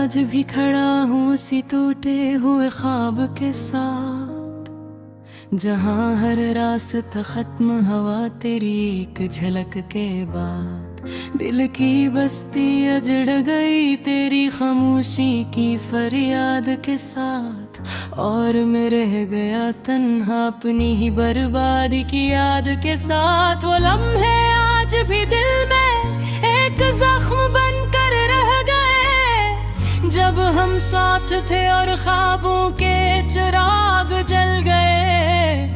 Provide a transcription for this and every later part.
आज भी खड़ा हूँ सी टूटे हुए ख्वाब के साथ, जहाँ हर रास्ता खत्म हवा तेरी एक झलक के बाद। दिल की बस्ती अजड़ गई तेरी खामोशी की फरियाद के साथ, और मैं रह गया तन्हा अपनी ही बर्बादी की याद के साथ। वो लम्हे आज भी दिल में एक जख्म बनकर रह गए, जब हम साथ थे और ख्वाबों के चिराग जल गए।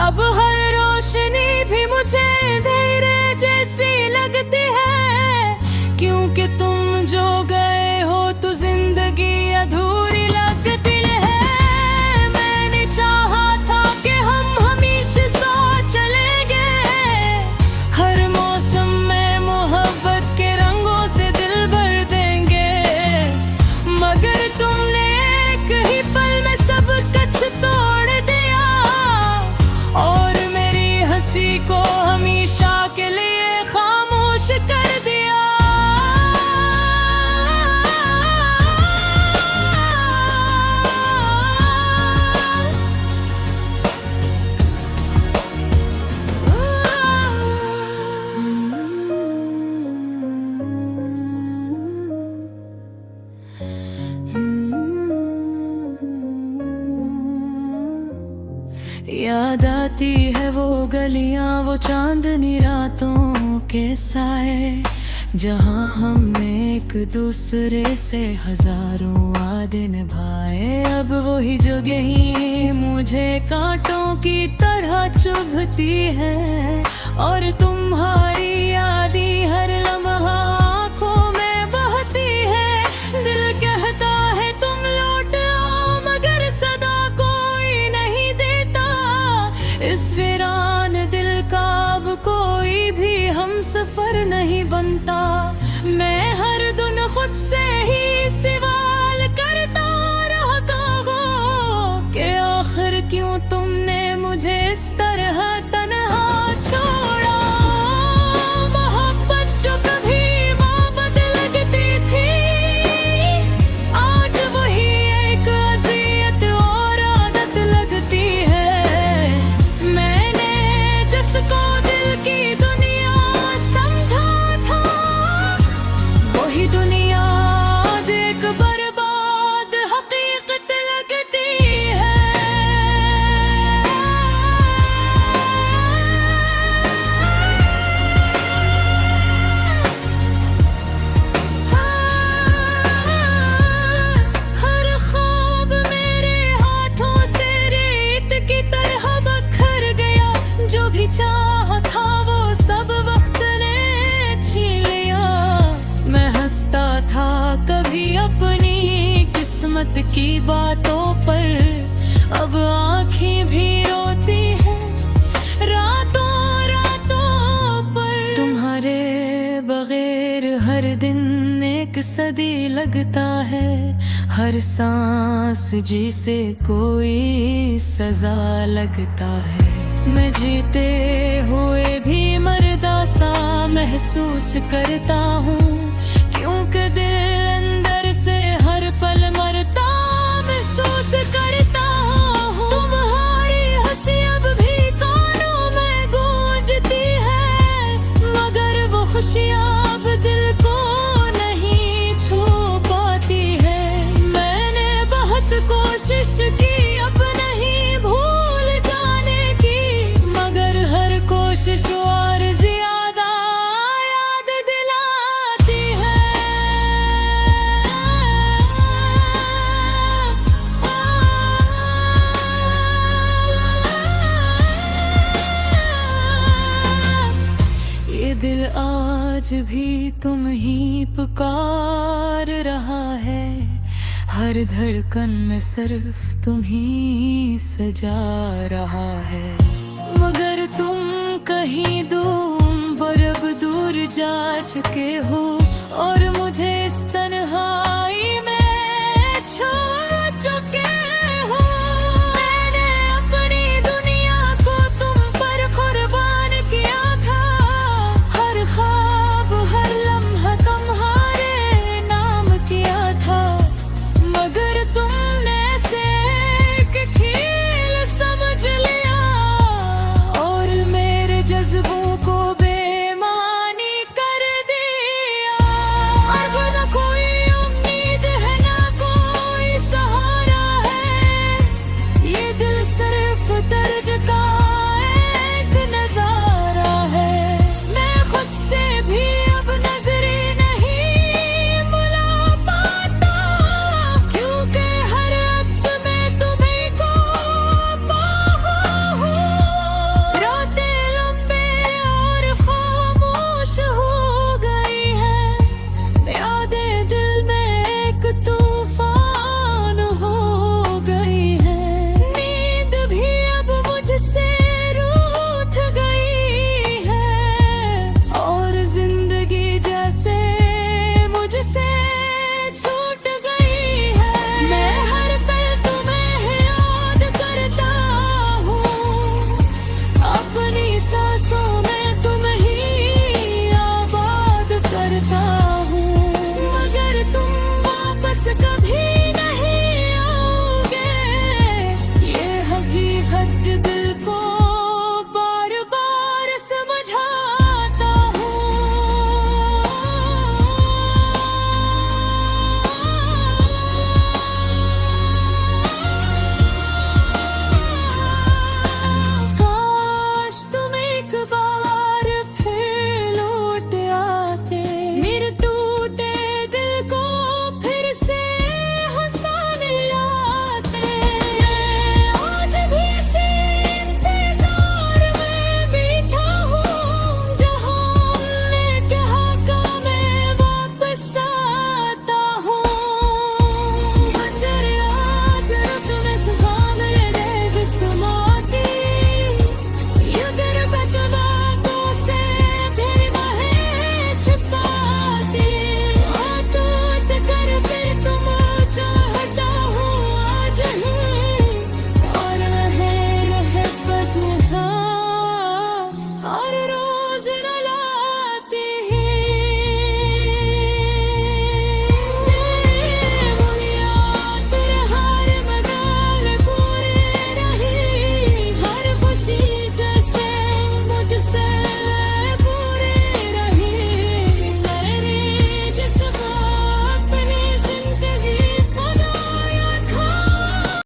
अब हर रोशनी भी मुझे अंधेरे जैसी लगती है, क्योंकि तुम जो गए हो तो जिंदगी अधूरी लगती है। मैंने चाहा था कि हम हमेशा साथ चलेंगे, हर मौसम में मोहब्बत के रंगों से दिल भर देंगे, मगर तुमने एक ही पल में सब कुछ तोड़ दिया, और मेरी हंसी को हमेशा के लिए खामोश कर दिया। याद आती है वो गलियां, वो चांदनी रातों के साए, जहां हमने एक दूसरे से हजारों वादे निभाए। अब वही जगह ही मुझे कांटों की तरह चुभती है, और तुम्हारी यादें हर लम्हा आँखों में बहती है। दिल कहता है तुम लौट आओ, मगर सदा कोई नहीं देता। इस वीरान दिल का अब कोई भी हम सफर नहीं बनता। मैं हर दिन खुद से ही सवाल करता रहता हूँ कि आखिर क्यों तुमने मुझे इस तरह तन्हा छोड़ा। मोहब्बत जो कभी मोहब्बत लगती थी, आज वही एक अज़ियत और आदत लगती है। मैंने जिसको दिल की दुनिया समझा था, वही दुनिया आज एक बर्बाद हकीकत लगती है। हर ख्वाब मेरे हाथों से रेत की तरह बिखर गया, जो भी चाहा था वो सब वक्त ने छीन लिया। मैं हंसता था कभी अपनी किस्मत की बातों पर, अब आँखें भी रोती हैं रातों रातों पर। तुम्हारे बगैर हर दिन एक सदी लगता है, हर सांस जिसे कोई सजा लगता है। मैं जीते हुए भी मरदा सा महसूस करता हूँ, क्योंकि दिल अंदर से हर पल मरता महसूस करता हूँ। तुम्हारी हंसी अब भी कानों में गूंजती है, मगर वो खुशियाँ अब दिल को नहीं छू पाती है। मैंने बहुत कोशिश की अब नहीं भूल जाने की, मगर हर कोशिश और ज्यादा याद दिलाती है। ये दिल आज भी तुम ही पुकार रहा है, हर धड़कन में सिर्फ तुम ही सजा रहा है। मगर तुम कहीं दूर, पर अब दूर जा चुके हो, और मुझे इस तन्हा